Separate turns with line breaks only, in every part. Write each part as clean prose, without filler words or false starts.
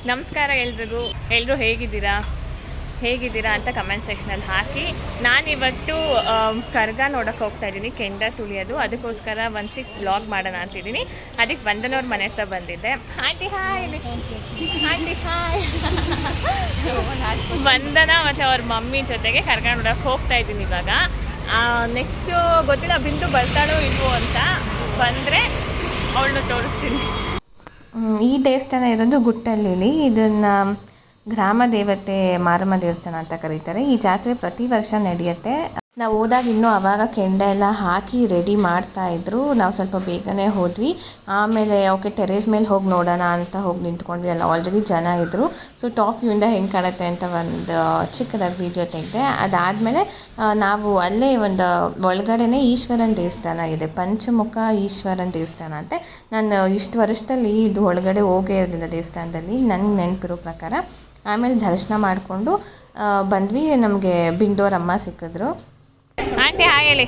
ನಮಸ್ಕಾರ ಎಲ್ರಿಗೂ. ಎಲ್ಲರೂ ಹೇಗಿದ್ದೀರಾ ಅಂತ ಕಮೆಂಟ್ ಸೆಕ್ಷನಲ್ಲಿ ಹಾಕಿ. ನಾನಿವತ್ತು ಕರ್ಗ ನೋಡೋಕೆ ಹೋಗ್ತಾ ಇದ್ದೀನಿ, ಕೆಂಡ ತುಳಿಯೋದು. ಅದಕ್ಕೋಸ್ಕರ ಒಂದು ಚಿಕ್ಕ ಬ್ಲಾಗ್ ಮಾಡೋಣ ಅಂತಿದ್ದೀನಿ. ಅದಕ್ಕೆ ವಂದನವ್ರ ಮನೆ ಹತ್ರ ಬಂದಿದ್ದೆ. Aunty hi. Aunty hi. Vandana ಮತ್ತು ಅವ್ರ ಮಮ್ಮಿ ಜೊತೆಗೆ ಕರ್ಗ ನೋಡೋಕೆ ಹೋಗ್ತಾ ಇದ್ದೀನಿ ಇವಾಗ. ನೆಕ್ಸ್ಟು ಗೊತ್ತಿಲ್ಲ ಬಿಂದು ಬರ್ತಾಳೋ ಇಲ್ವೋ ಅಂತ. ಬಂದರೆ ಅವಳನ್ನ ತೋರಿಸ್ತೀನಿ.
ಈ ದೇವಸ್ಥಾನ ಇರೋದು ಗುಟ್ಟಳ್ಳಿಲಿ. ಇದನ್ನು ಗ್ರಾಮ ದೇವತೆ ಮಾರಮ್ಮ ದೇವಸ್ಥಾನ ಅಂತ ಕರೀತಾರೆ. ಈ ಜಾತ್ರೆ ಪ್ರತಿ ವರ್ಷ ನಡೆಯುತ್ತೆ. ನಾವು ಹೋದಾಗ ಇನ್ನೂ ಆವಾಗ ಕೆಂಡ ಎಲ್ಲ ಹಾಕಿ ರೆಡಿ ಮಾಡ್ತಾಯಿದ್ರು. ನಾವು ಸ್ವಲ್ಪ ಬೇಗನೆ ಹೋದ್ವಿ. ಆಮೇಲೆ ಓಕೆ ಟೆರೇಸ್ ಮೇಲೆ ಹೋಗಿ ನೋಡೋಣ ಅಂತ ಹೋಗಿ ನಿಂತ್ಕೊಂಡ್ವಿ. ಅಲ್ಲ ಆಲ್ರೆಡಿ ಜನ ಇದ್ದರು. ಸೊ ಟಾಪ್ ವ್ಯೂಯಿಂದ ಹೆಂಗೆ ಕಾಣುತ್ತೆ ಅಂತ ಒಂದು ಚಿಕ್ಕದಾಗಿ ವೀಡಿಯೋ ತೆಗೆದೆ. ಅದಾದಮೇಲೆ ನಾವು ಅಲ್ಲೇ ಒಂದು ಒಳಗಡೆನೇ ಈಶ್ವರನ ದೇವಸ್ಥಾನ ಇದೆ, ಪಂಚಮುಖ ಈಶ್ವರನ ದೇವಸ್ಥಾನ ಅಂತೆ. ನಾನು ಇಷ್ಟು ವರ್ಷದಲ್ಲಿ ಇದು ಒಳಗಡೆ ಹೋಗೇ ಇರಲಿಲ್ಲ ದೇವಸ್ಥಾನದಲ್ಲಿ, ನನಗೆ ನೆನಪಿರೋ ಪ್ರಕಾರ. ಆಮೇಲೆ ದರ್ಶನ ಮಾಡಿಕೊಂಡು ಬಂದ್ವಿ. ನಮಗೆ ಬಿಂಡೋರಮ್ಮ ಸಿಕ್ಕಿದ್ರು.
ಆಂಟಿ ಹಾಯ್ ಹೇಳಿ.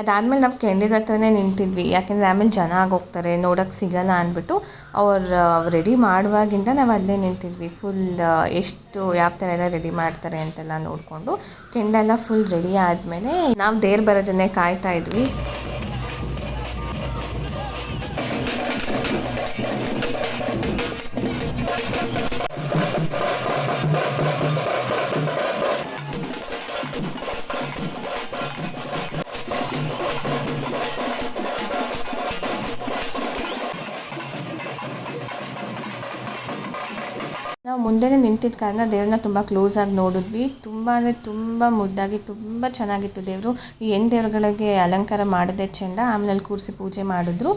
ಅದಾದಮೇಲೆ ನಾವು ಕೆಂಡಿದ ಹತ್ರನೇ ನಿಂತಿದ್ವಿ, ಯಾಕೆಂದರೆ ಆಮೇಲೆ ಜನ ಆಗೋಗ್ತಾರೆ, ನೋಡೋಕ್ಕೆ ಸಿಗಲ್ಲ ಅಂದ್ಬಿಟ್ಟು ಅವ್ರು ರೆಡಿ ಮಾಡುವಾಗಿಂದ ನಾವು ಅಲ್ಲೇ ನಿಂತಿದ್ವಿ. ಫುಲ್ ಎಷ್ಟು ಯಾವ ಥರ ಎಲ್ಲ ರೆಡಿ ಮಾಡ್ತಾರೆ ಅಂತೆಲ್ಲ ನೋಡಿಕೊಂಡು ಕೆಂಡ ಎಲ್ಲ ಫುಲ್ ರೆಡಿ ಆದಮೇಲೆ ನಾವು ದೇವ್ರು ಬರೋದನ್ನೇ ಕಾಯ್ತಾ ಇದ್ವಿ. ನಾವು ಮುಂದೆನೇ ನಿಂತಿದ್ದ ಕಾರಣ ದೇವ್ರನ್ನ ತುಂಬ ಕ್ಲೋಸಾಗಿ ನೋಡಿದ್ವಿ. ತುಂಬ ಅಂದರೆ ತುಂಬ ಮುದ್ದಾಗಿ ತುಂಬ ಚೆನ್ನಾಗಿತ್ತು ದೇವರು. ಈ ಹೆಣ್ಣು ದೇವ್ರುಗಳಿಗೆ ಅಲಂಕಾರ ಮಾಡೋದೇ ಚೆಂದ. ಆಮೇಲೆ ಕೂರಿಸಿ ಪೂಜೆ ಮಾಡಿದ್ರು.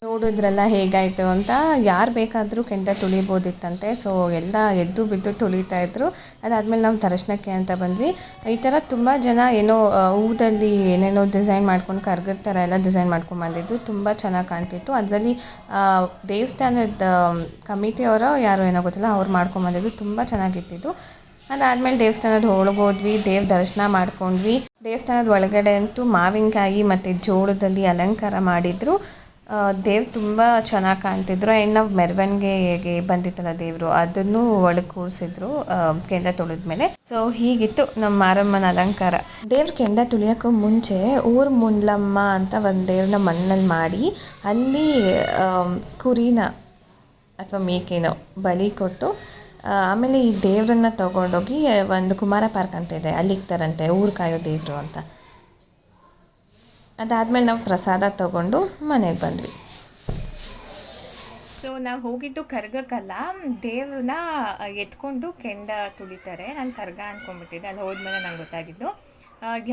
ನೋಡಿದ್ರಲ್ಲ ಹೇಗಾಯಿತು ಅಂತ. ಯಾರು ಬೇಕಾದರೂ ಕೆಂಡ ತುಳಿಬೋದಿತ್ತಂತೆ. ಸೊ ಎಲ್ಲ ಎದ್ದು ಬಿದ್ದು ತುಳಿತಾಯಿದ್ರು. ಅದಾದಮೇಲೆ ನಾವು ದರ್ಶನಕ್ಕೆ ಅಂತ ಬಂದ್ವಿ. ಈ ಥರ ತುಂಬ ಜನ ಏನೋ ಹೂದಲ್ಲಿ ಏನೇನೋ ಡಿಸೈನ್ ಮಾಡ್ಕೊಂಡು ಕರ್ಗದ ಥರ ಎಲ್ಲ ಡಿಸೈನ್ ಮಾಡ್ಕೊಂಡು ಬಂದಿದ್ದು ತುಂಬ ಚೆನ್ನಾಗಿ ಕಾಣ್ತಿತ್ತು. ಅದರಲ್ಲಿ ದೇವಸ್ಥಾನದ ಕಮಿಟಿಯವರೋ ಯಾರೋ ಏನೋ ಗೊತ್ತಿಲ್ಲ, ಅವ್ರು ಮಾಡ್ಕೊಂಬಂದಿದ್ದು ತುಂಬ ಚೆನ್ನಾಗಿತ್ತಿದ್ದು. ಅದಾದಮೇಲೆ ದೇವಸ್ಥಾನದ ಒಳಗೋದ್ವಿ, ದೇವ್ರ ದರ್ಶನ ಮಾಡ್ಕೊಂಡ್ವಿ. ದೇವಸ್ಥಾನದ ಒಳಗಡೆ ಅಂತೂ ಮಾವಿನಕಾಯಿ ಮತ್ತು ಜೋಳದಲ್ಲಿ ಅಲಂಕಾರ ಮಾಡಿದರು. ದೇವ್ರು ತುಂಬ ಚೆನ್ನಾಗಿ ಕಾಣ್ತಿದ್ರು. ಆ್ಯಂಡ್ ನಾವು ಮೆರವಣಿಗೆಗೆ ಬಂದಿತ್ತಲ್ಲ ದೇವರು, ಅದನ್ನು ಒಳಗೆ ಕೂರಿಸಿದ್ರು ಕೆಂಡ ತುಳಿದ್ಮೇಲೆ. ಸೊ ಹೀಗಿತ್ತು ನಮ್ಮ ಮಾರಮ್ಮನ ಅಲಂಕಾರ. ದೇವ್ರ ಕೆಂಡ ತುಳಿಯೋಕ್ಕೂ ಮುಂಚೆ ಊರು ಮುಂಡ್ಲಮ್ಮ ಅಂತ ಒಂದು ದೇವ್ರನ್ನ ಮಣ್ಣಲ್ಲಿ ಮಾಡಿ ಅಲ್ಲಿ ಕುರಿನ ಅಥವಾ ಮೇಕೆನೋ ಬಲಿ ಕೊಟ್ಟು ಆಮೇಲೆ ಈ ದೇವ್ರನ್ನ ತೊಗೊಂಡೋಗಿ ಒಂದು ಕುಮಾರ ಪಾರ್ಕ್ ಅಂತ ಇದೆ, ಅಲ್ಲಿಗೆ ಇಕ್ತಾರಂತೆ, ಊರು ಕಾಯೋ ದೇವರು ಅಂತ. ಅದಾದಮೇಲೆ ನಾವು ಪ್ರಸಾದ ತೊಗೊಂಡು ಮನೆಗೆ ಬಂದ್ವಿ.
ಸೊ ನಾವು ಹೋಗಿದ್ದು ಕರ್ಗಕ್ಕಲ್ಲ, ದೇವ್ರನ್ನ ಎತ್ಕೊಂಡು ಕೆಂಡ ತುಳಿತಾರೆ. ನಾನು ಕರ್ಗ ಅಂದ್ಕೊಂಡ್ಬಿಟ್ಟಿದ್ದೆ. ಅಲ್ಲಿ ಹೋದ್ಮೇಲೆ ನಂಗೆ ಗೊತ್ತಾಗಿದ್ದು.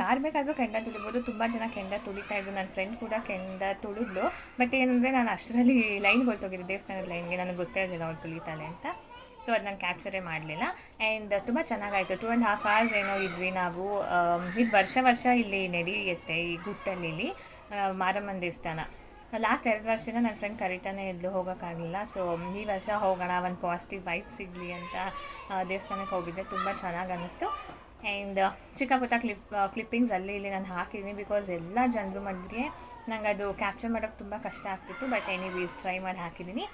ಯಾರು ಬೇಕಾದರೂ ಕೆಂಡ ತುಳಿಬೋದು. ತುಂಬ ಜನ ಕೆಂಡ ತುಳಿತಾ ಇದ್ದು. ನನ್ನ ಫ್ರೆಂಡ್ ಕೂಡ ಕೆಂಡ ತುಳಿದ್ಲು. ಬಟ್ ಏನಂದರೆ ನಾನು ಅಷ್ಟರಲ್ಲಿ ಲೈನ್ ಹೊರಟೋಗಿದ್ದೆ, ದೇವಸ್ಥಾನದ ಲೈನ್ಗೆ. ನನಗೆ ಗೊತ್ತೇ ಇರಲಿಲ್ಲ ಅವ್ರು ತುಳಿತಾಳೆ ಅಂತ. ಸೊ ಅದು ನಾನು ಕ್ಯಾಪ್ಚರೇ ಮಾಡಲಿಲ್ಲ. ಆ್ಯಂಡ್ ತುಂಬ ಚೆನ್ನಾಗಾಯಿತು. 2.5 hours ಏನೋ ಇದ್ವಿ ನಾವು. ಇದು ವರ್ಷ ಇಲ್ಲಿ ನಡೆಯುತ್ತೆ ಈ ಗುಟ್ಟಳ್ಳಿಲಿ ಮಾರಮ್ಮನ ದೇವಸ್ಥಾನ. ಲಾಸ್ಟ್ 2 ವರ್ಷದಿಂದ ನನ್ನ ಫ್ರೆಂಡ್ ಕರಿತಾನೆ ಇದ್ಲು, ಹೋಗೋಕ್ಕಾಗಲಿಲ್ಲ. ಸೊ ಈ ವರ್ಷ ಹೋಗೋಣ, ಒಂದು ಪಾಸಿಟಿವ್ ವೈಬ್ ಸಿಗಲಿ ಅಂತ ದೇವಸ್ಥಾನಕ್ಕೆ ಹೋಗಿದ್ದೆ. ತುಂಬ ಚೆನ್ನಾಗಿ ಅನ್ನಿಸ್ತು. ಆ್ಯಂಡ್ ಚಿಕ್ಕ ಪುಟ್ಟ ಕ್ಲಿಪ್ಪಿಂಗ್ಸ್ ಅಲ್ಲಿ ಇಲ್ಲಿ ನಾನು ಹಾಕಿದ್ದೀನಿ. ಬಿಕಾಸ್ ಎಲ್ಲ ಜನರು ಮಧ್ಯೆ ನಂಗೆ ಅದು ಕ್ಯಾಪ್ಚರ್ ಮಾಡೋಕ್ಕೆ ತುಂಬ ಕಷ್ಟ ಆಗ್ತಿತ್ತು. ಬಟ್ ಎನಿವೇಸ್ ಟ್ರೈ ಮಾಡಿ ಹಾಕಿದ್ದೀನಿ.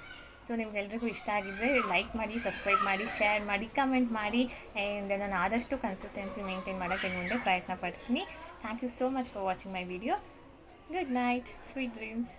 ಸೊ ನಿಮ್ಗೆಲ್ರಿಗೂ ಇಷ್ಟ ಆಗಿದ್ದರೆ ಲೈಕ್ ಮಾಡಿ, ಸಬ್ಸ್ಕ್ರೈಬ್ ಮಾಡಿ, ಶೇರ್ ಮಾಡಿ, ಕಮೆಂಟ್ ಮಾಡಿ. ಆ್ಯಂಡ್ ನಾನು ಆದಷ್ಟು ಕನ್ಸಿಸ್ಟೆನ್ಸಿ ಮೇಂಟೈನ್ ಮಾಡೋಕ್ಕೆ ಮುಂದೆ ಪ್ರಯತ್ನ ಪಡ್ತೀನಿ. Thank you so much for watching my video. Good night, sweet dreams.